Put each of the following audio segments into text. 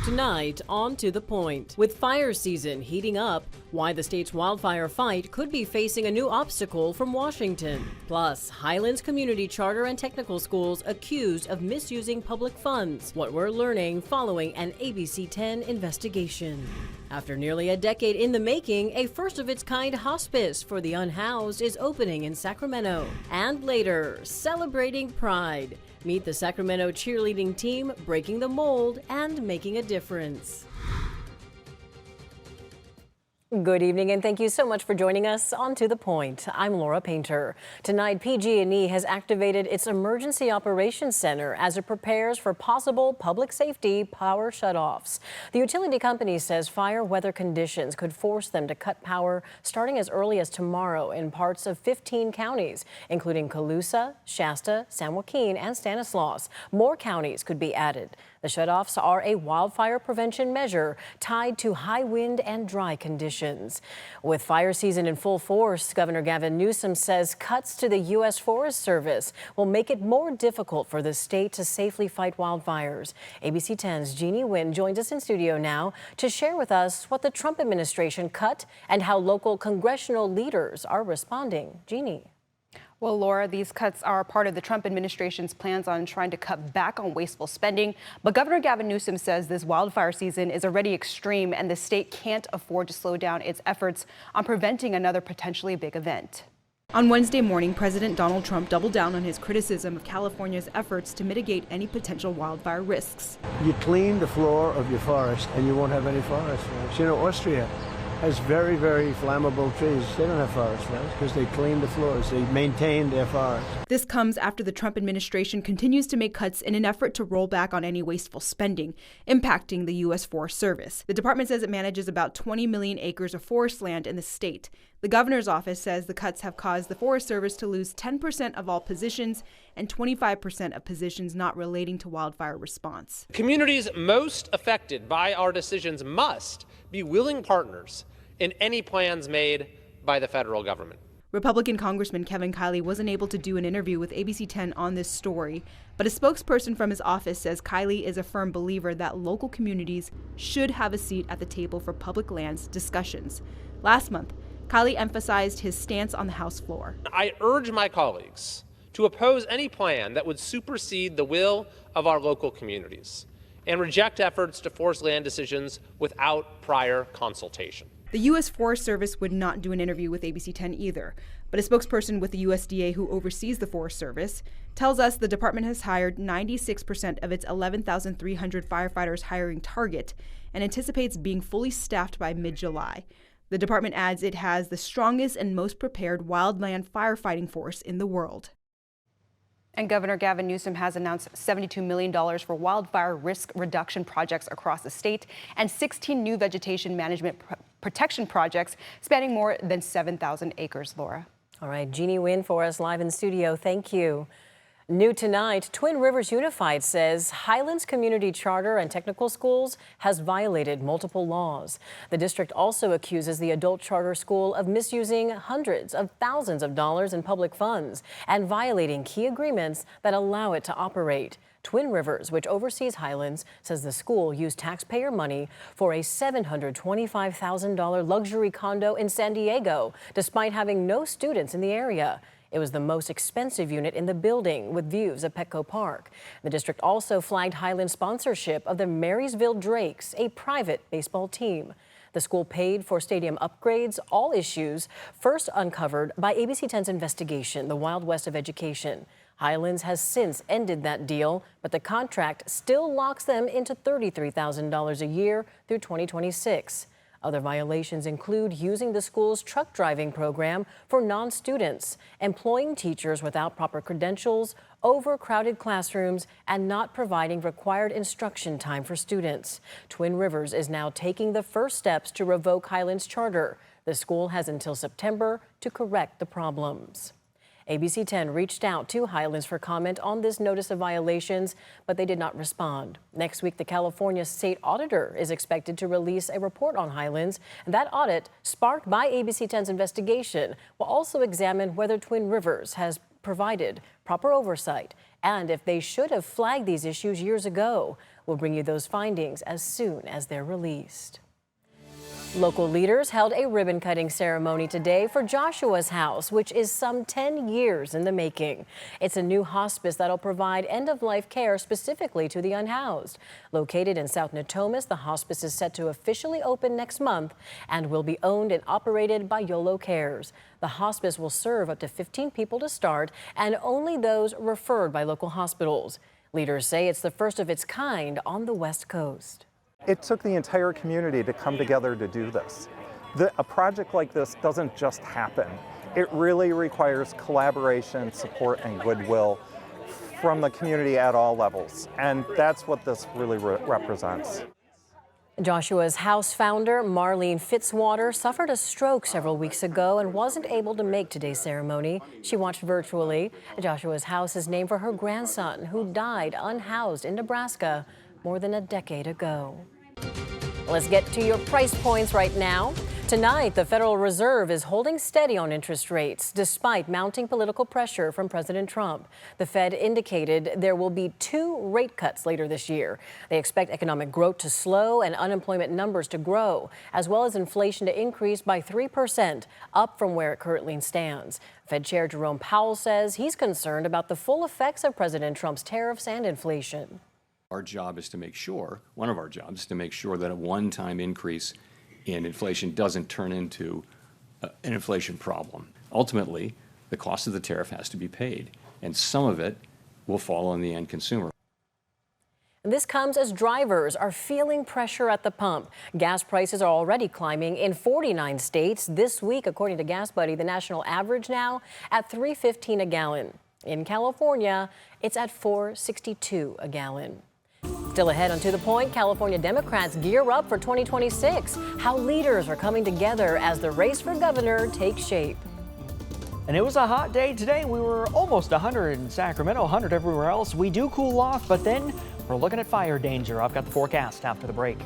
Tonight, on To the Point. With fire season heating up, why the state's wildfire fight could be facing a new obstacle from Washington. Plus, Highlands Community Charter and Technical Schools accused of misusing public funds. What we're learning following an ABC 10 investigation. After nearly a decade in the making, a first-of-its-kind hospice for the unhoused is opening in Sacramento. And later, celebrating Pride. Meet the Sacramento cheerleading team breaking the mold and making a difference. Good evening, and thank you so much for joining us on To the Point. I'm Laura Painter. Tonight, PG&E has activated its Emergency Operations Center as it prepares for possible public safety power shutoffs. The utility company says fire weather conditions could force them to cut power starting as early as tomorrow in parts of 15 counties, including Colusa, Shasta, San Joaquin, and Stanislaus. More counties could be added. The shutoffs are a wildfire prevention measure tied to high wind and dry conditions. With fire season in full force, Governor Gavin Newsom says cuts to the U.S. Forest Service will make it more difficult for the state to safely fight wildfires. ABC 10's Jeannie Nguyen joins us in studio now to share with us what the Trump administration cut and how local congressional leaders are responding. Jeannie. Well, Laura, these cuts are part of the Trump administration's plans on trying to cut back on wasteful spending. But Governor Gavin Newsom says this wildfire season is already extreme and the state can't afford to slow down its efforts on preventing another potentially big event. On Wednesday morning, President Donald Trump doubled down on his criticism of California's efforts to mitigate any potential wildfire risks. You clean the floor of your forest and you won't have any forest fires. You know, Austria has very, very flammable trees. They don't have forest fires because they clean the floors. They maintain their forests. This comes after the Trump administration continues to make cuts in an effort to roll back on any wasteful spending, impacting the U.S. Forest Service. The department says it manages about 20 million acres of forest land in the state. The governor's office says the cuts have caused the Forest Service to lose 10% of all positions and 25% of positions not relating to wildfire response. Communities most affected by our decisions must be willing partners in any plans made by the federal government. Republican Congressman Kevin Kiley wasn't able to do an interview with ABC 10 on this story, but a spokesperson from his office says Kiley is a firm believer that local communities should have a seat at the table for public lands discussions. Last month, Kiley emphasized his stance on the House floor. I urge my colleagues to oppose any plan that would supersede the will of our local communities and reject efforts to force land decisions without prior consultation. The U.S. Forest Service would not do an interview with ABC 10 either, but a spokesperson with the USDA who oversees the Forest Service tells us the department has hired 96% of its 11,300 firefighters hiring target and anticipates being fully staffed by mid-July. The department adds it has the strongest and most prepared wildland firefighting force in the world. And Governor Gavin Newsom has announced $72 million for wildfire risk reduction projects across the state and 16 new vegetation management protection projects spanning more than 7,000 acres, Laura. All right, Jeannie Nguyen for us live in studio. Thank you. New tonight, Twin Rivers Unified says Highlands Community Charter and Technical Schools has violated multiple laws. The district also accuses the adult charter school of misusing hundreds of thousands of dollars in public funds and violating key agreements that allow it to operate. Twin Rivers, which oversees Highlands, says the school used taxpayer money for a $725,000 luxury condo in San Diego, despite having no students in the area. It was the most expensive unit in the building with views of Petco Park. The district also flagged Highlands' sponsorship of the Marysville Drakes, a private baseball team. The school paid for stadium upgrades, all issues first uncovered by ABC 10's investigation, The Wild West of Education. Highlands has since ended that deal, but the contract still locks them into $33,000 a year through 2026. Other violations include using the school's truck driving program for non-students, employing teachers without proper credentials, overcrowded classrooms, and not providing required instruction time for students. Twin Rivers is now taking the first steps to revoke Highlands' charter. The school has until September to correct the problems. ABC 10 reached out to Highlands for comment on this notice of violations, but they did not respond. Next week, the California State Auditor is expected to release a report on Highlands. And that audit, sparked by ABC 10's investigation, will also examine whether Twin Rivers has provided proper oversight and if they should have flagged these issues years ago. We'll bring you those findings as soon as they're released. Local leaders held a ribbon-cutting ceremony today for Joshua's House, which is some 10 years in the making. It's a new hospice that'll provide end-of-life care specifically to the unhoused. Located in South Natomas, the hospice is set to officially open next month and will be owned and operated by YOLO Cares. The hospice will serve up to 15 people to start, and only those referred by local hospitals. Leaders say it's the first of its kind on the West Coast. It took the entire community to come together to do this. A project like this doesn't just happen. It really requires collaboration, support, and goodwill from the community at all levels. And that's what this really represents. Joshua's House founder, Marlene Fitzwater, suffered a stroke several weeks ago and wasn't able to make today's ceremony. She watched virtually. Joshua's House is named for her grandson, who died unhoused in Nebraska more than a decade ago. Let's get to your price points right now. Tonight, the Federal Reserve is holding steady on interest rates despite mounting political pressure from President Trump. The Fed indicated there will be 2 rate cuts later this year. They expect economic growth to slow and unemployment numbers to grow, as well as inflation to increase by 3%, up from where it currently stands. Fed Chair Jerome Powell says he's concerned about the full effects of President Trump's tariffs and inflation. Our job is to make sure, one of our jobs is to make sure that a one-time increase in inflation doesn't turn into an inflation problem. Ultimately, the cost of the tariff has to be paid, and some of it will fall on the end consumer. This comes as drivers are feeling pressure at the pump. Gas prices are already climbing in 49 states. This week, according to Gas Buddy, the national average now at $3.15 a gallon. In California, it's at $4.62 a gallon. Still ahead on To the Point, California Democrats gear up for 2026. How leaders are coming together as the race for governor takes shape. And it was a hot day today. We were almost 100 in Sacramento, 100 everywhere else. We do cool off, but then we're looking at fire danger. I've got the forecast after the break.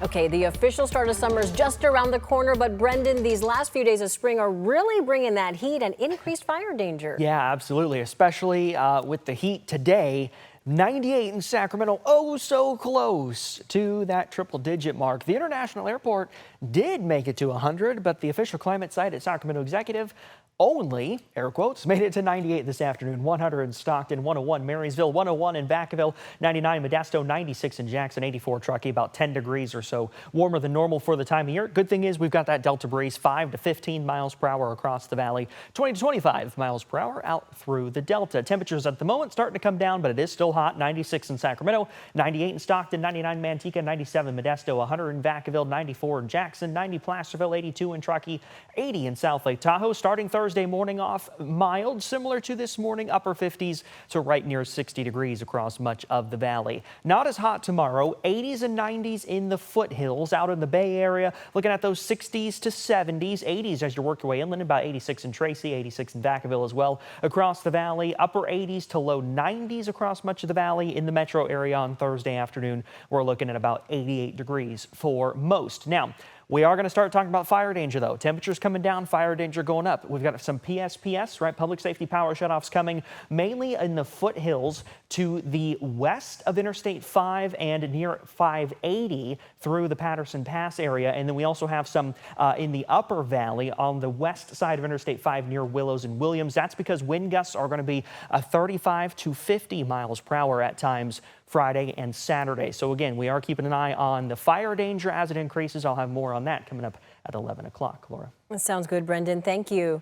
Okay, the official start of summer is just around the corner, but Brendan, these last few days of spring are really bringing that heat and increased fire danger. Yeah, absolutely, especially with the heat today. 98 in Sacramento, oh so close to that triple-digit mark. The International Airport did make it to 100, but the official climate site at Sacramento Executive only, air quotes, made it to 98 this afternoon. 100 in Stockton, 101 Marysville, 101 in Vacaville, 99 Modesto, 96 in Jackson, 84 Truckee, about 10 degrees or so warmer than normal for the time of year. Good thing is we've got that Delta breeze, 5 to 15 miles per hour across the valley, 20 to 25 miles per hour out through the Delta. Temperatures at the moment starting to come down, but it is still hot. 96 in Sacramento, 98 in Stockton, 99 Manteca, 97 Modesto, 100 in Vacaville, 94 in Jackson, 90 Placerville, 82 in Truckee, 80 in South Lake Tahoe. Starting Thursday morning off mild, similar to this morning, upper 50s, so right near 60 degrees across much of the valley. Not as hot tomorrow, 80s and 90s in the foothills. Out in the Bay Area, looking at those 60s to 70s, 80s as you work your way inland, about 86 in Tracy, 86 in Vacaville as well. Across the valley, upper 80s to low 90s across much of the valley. In the metro area on Thursday afternoon, we're looking at about 88 degrees for most. Now, we are going to start talking about fire danger, though. Temperatures coming down, fire danger going up. We've got some PSPS, right? Public safety power shutoffs coming mainly in the foothills to the west of Interstate 5 and near 580 through the Patterson Pass area. And then we also have some in the upper valley on the west side of Interstate 5 near Willows and Williams. That's because wind gusts are going to be 35 to 50 miles per hour at times Friday and Saturday. So again, we are keeping an eye on the fire danger as it increases. I'll have more on that coming up at 11 o'clock. Laura. That sounds good, Brendan. Thank you.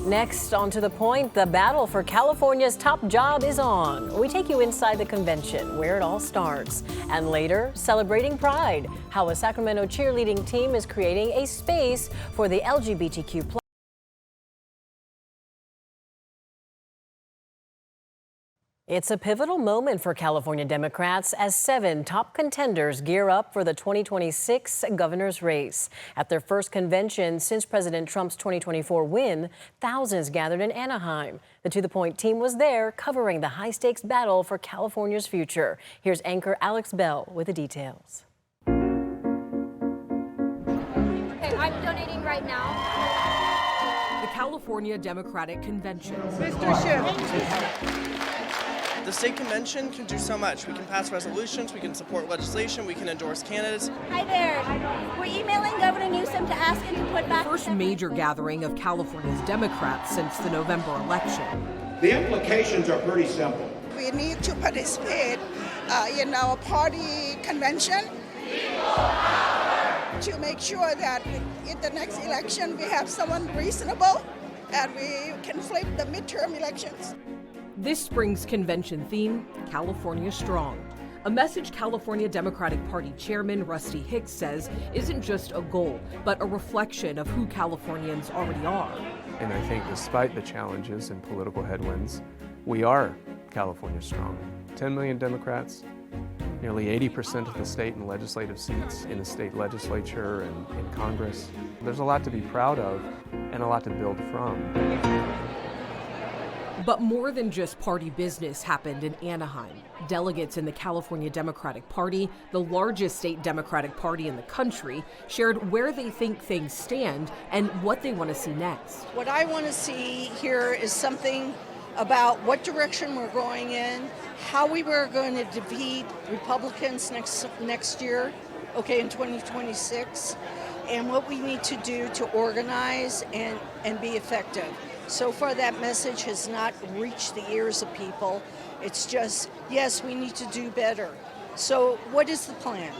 Next, on To the Point, the battle for California's top job is on. We take you inside the convention, where it all starts. And later, celebrating Pride, how a Sacramento cheerleading team is creating a space for the LGBTQ+. It's a pivotal moment for California Democrats as 7 top contenders gear up for the 2026 governor's race. At their first convention since President Trump's 2024 win, thousands gathered in Anaheim. The To the Point team was there covering the high-stakes battle for California's future. Here's anchor Alex Bell with the details. Okay, I'm donating right now. The California California Democratic Convention. Mr. Schiff. The state convention can do so much. We can pass resolutions, we can support legislation, we can endorse candidates. Hi there. We're emailing Governor Newsom to ask him to put back The first major gathering of California's Democrats since the November election. The implications are pretty simple. We need to participate in our party convention to make sure that in the next election we have someone reasonable and we can flip the midterm elections. This spring's convention theme, California Strong. A message California Democratic Party Chairman Rusty Hicks says isn't just a goal, but a reflection of who Californians already are. And I think despite the challenges and political headwinds, we are California strong. 10 million Democrats, nearly 80% of the state and legislative seats in the state legislature and in Congress. There's a lot to be proud of and a lot to build from. But more than just party business happened in Anaheim. Delegates in the California Democratic Party, the largest state Democratic Party in the country, shared where they think things stand and what they want to see next. What I want to see here is something about what direction we're going in, how we were going to defeat Republicans next year, in 2026, and what we need to do to organize and be effective. So far, that message has not reached the ears of people. It's just, yes, we need to do better. So what is the plan?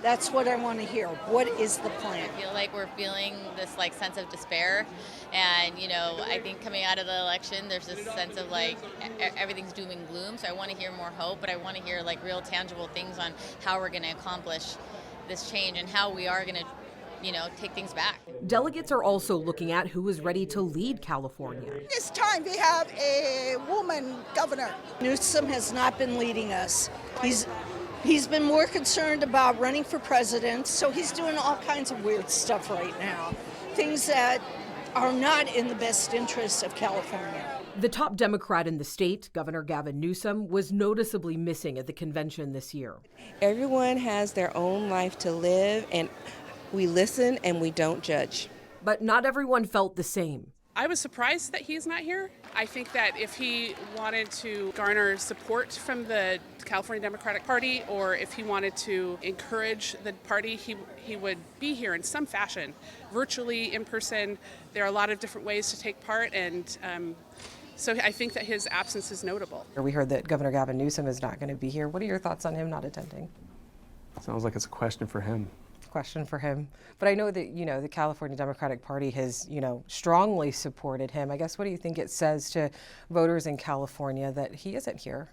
That's what I want to hear. What is the plan? I feel like we're feeling this sense of despair. And, I think coming out of the election, there's this sense of everything's doom and gloom. So I want to hear more hope, but I want to hear real tangible things on how we're going to accomplish this change and how we are going to take things back. Delegates are also looking at who is ready to lead California. This time we have a woman governor. Newsom has not been leading us. He's been more concerned about running for president, so he's doing all kinds of weird stuff right now. Things that are not in the best interest of California. The top Democrat in the state, Governor Gavin Newsom, was noticeably missing at the convention this year. Everyone has their own life to live, and we listen and we don't judge. But not everyone felt the same. I was surprised that he's not here. I think that if he wanted to garner support from the California Democratic Party, or if he wanted to encourage the party, he would be here in some fashion, virtually, in person. There are a lot of different ways to take part, and so I think that his absence is notable. We heard that Governor Gavin Newsom is not going to be here. What are your thoughts on him not attending? Sounds like it's a question for him. Question for him. But I know that, the California Democratic Party has, strongly supported him. I guess, what do you think it says to voters in California that he isn't here?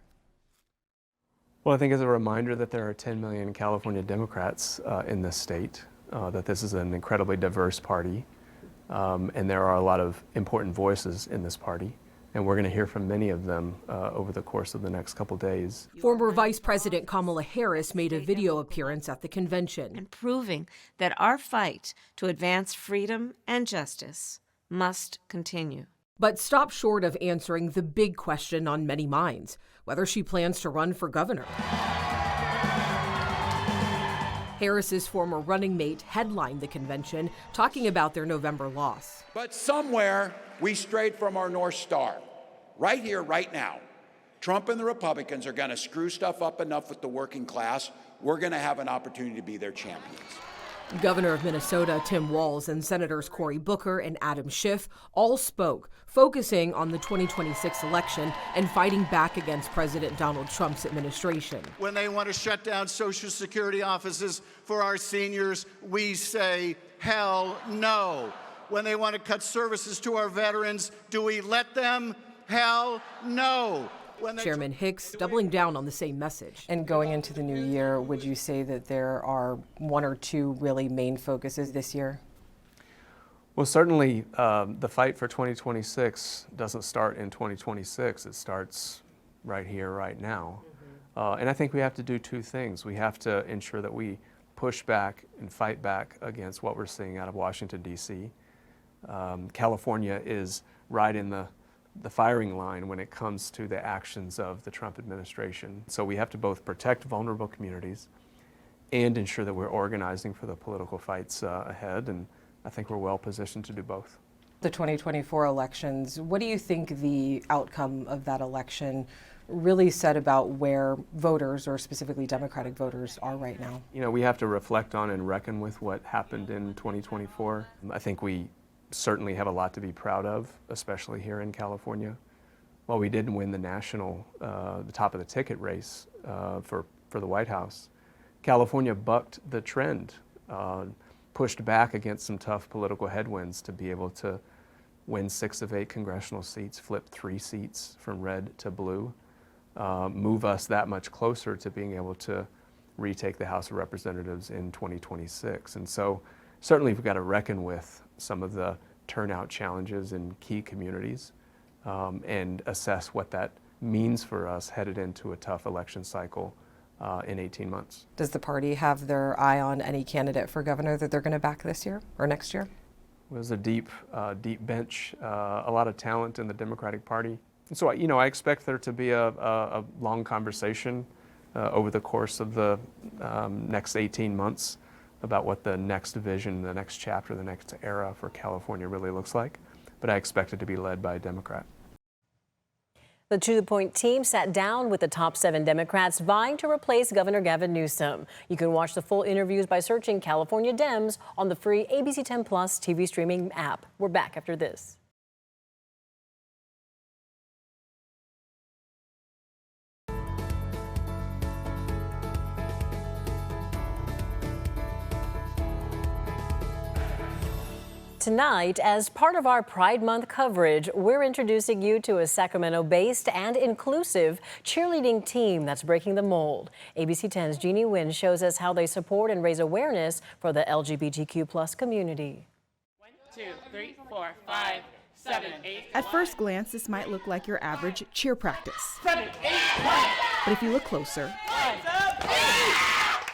Well, I think it's a reminder that there are 10 million California Democrats in this state, that this is an incredibly diverse party, and there are a lot of important voices in this party. And we're going to hear from many of them over the course of the next couple days. Former Vice President Kamala Harris made a video appearance at the convention. And proving that our fight to advance freedom and justice must continue. But stopped short of answering the big question on many minds, whether she plans to run for governor. Harris's former running mate headlined the convention, talking about their November loss. But somewhere we strayed from our North Star. Right here, right now, Trump and the Republicans are going to screw stuff up enough with the working class. We're going to have an opportunity to be their champions. Governor of Minnesota Tim Walz and Senators Cory Booker and Adam Schiff all spoke, focusing on the 2026 election and fighting back against President Donald Trump's administration. When they want to shut down Social Security offices for our seniors, we say, hell no. When they want to cut services to our veterans, do we let them? Hell no. Chairman Hicks doubling down on the same message. And going into the new year, would you say that there are one or two really main focuses this year? Well, certainly the fight for 2026 doesn't start in 2026. It starts right here, right now. And I think we have to do two things. We have to ensure that we push back and fight back against what we're seeing out of Washington, D.C. California is right in the firing line when it comes to the actions of the Trump administration. So we have to both protect vulnerable communities and ensure that we're organizing for the political fights ahead, and I think we're well positioned to do both. The 2024 elections, what do you think the outcome of that election really said about where voters, or specifically Democratic voters, are right now? You know, we have to reflect on and reckon with what happened in 2024. I think we certainly have a lot to be proud of, especially here in California. While we didn't win the the top of the ticket race for the White House, California bucked the trend, pushed back against some tough political headwinds to be able to win 6 of 8 congressional seats, flip 3 seats from red to blue, move us that much closer to being able to retake the House of Representatives in 2026. And so certainly we've got to reckon with some of the turnout challenges in key communities and assess what that means for us headed into a tough election cycle in 18 months. Does the party have their eye on any candidate for governor that they're going to back this year or next year? There's a deep bench, a lot of talent in the Democratic Party. And so, you know, I expect there to be a long conversation over the course of the next 18 months about what the next vision, the next chapter, the next era for California really looks like. But I expect it to be led by a Democrat. The To The Point team sat down with the top 7 Democrats vying to replace Governor Gavin Newsom. You can watch the full interviews by searching California Dems on the free ABC 10 Plus TV streaming app. We're back after this. Tonight, as part of our Pride Month coverage, we're introducing you to a Sacramento-based and inclusive cheerleading team that's breaking the mold. ABC 10's Jeannie Nguyen shows us how they support and raise awareness for the LGBTQ+ community. 1, 2, 3, 4, 5, 7, 8. At first glance, this might look like your average cheer practice. 7, 8, 1. But if you look closer,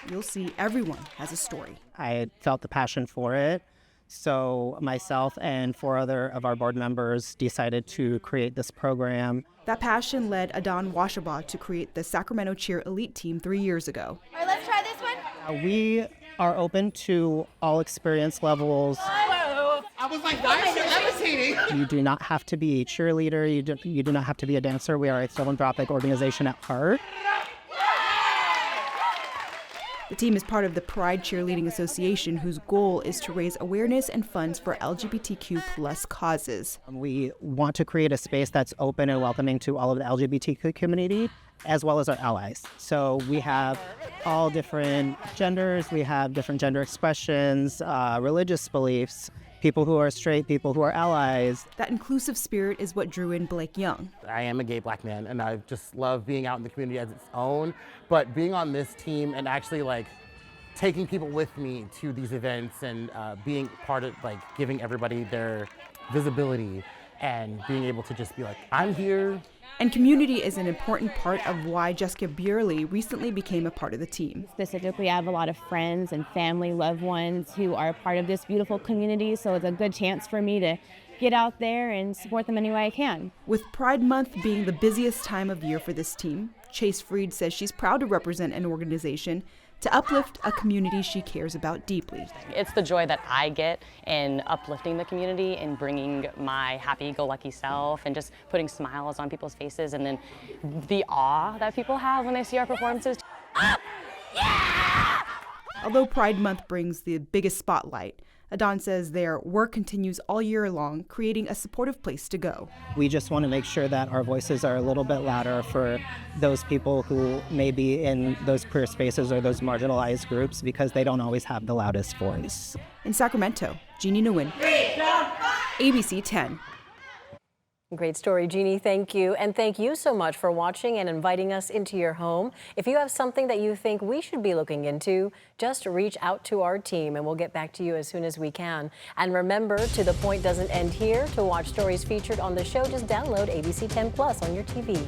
you'll see everyone has a story. I felt the passion for it. So myself and 4 other of our board members decided to create this program. That passion led Adon Washabaugh to create the Sacramento Cheer Elite Team 3 years ago. All right, let's try this one. We are open to all experience levels. Whoa. I was like, why is levitating? You do not have to be a cheerleader. You do not have to be a dancer. We are a philanthropic organization at heart. The team is part of the Pride Cheerleading Association, whose goal is to raise awareness and funds for LGBTQ+ causes. We want to create a space that's open and welcoming to all of the LGBTQ community, as well as our allies. So we have all different genders, we have different gender expressions, religious beliefs, people who are straight, people who are allies. That inclusive spirit is what drew in Blake Young. I am a gay black man, and I just love being out in the community as its own, but being on this team and actually like taking people with me to these events and being part of like giving everybody their visibility and being able to just be like, I'm here. And community is an important part of why Jessica Bierley recently became a part of the team. Specifically, I have a lot of friends and family, loved ones who are part of this beautiful community, so it's a good chance for me to get out there and support them any way I can. With Pride Month being the busiest time of year for this team, Chase Freed says she's proud to represent an organization to uplift a community she cares about deeply. It's the joy that I get in uplifting the community and bringing my happy-go-lucky self and just putting smiles on people's faces, and then the awe that people have when they see our performances. Although Pride Month brings the biggest spotlight, Adon says their work continues all year long, creating a supportive place to go. We just want to make sure that our voices are a little bit louder for those people who may be in those queer spaces or those marginalized groups, because they don't always have the loudest voice. In Sacramento, Jeannie Nguyen, ABC 10. Great story, Jeannie. Thank you. And thank you so much for watching and inviting us into your home. If you have something that you think we should be looking into, just reach out to our team and we'll get back to you as soon as we can. And remember, To The Point doesn't end here. To watch stories featured on the show, just download ABC 10 Plus on your TV.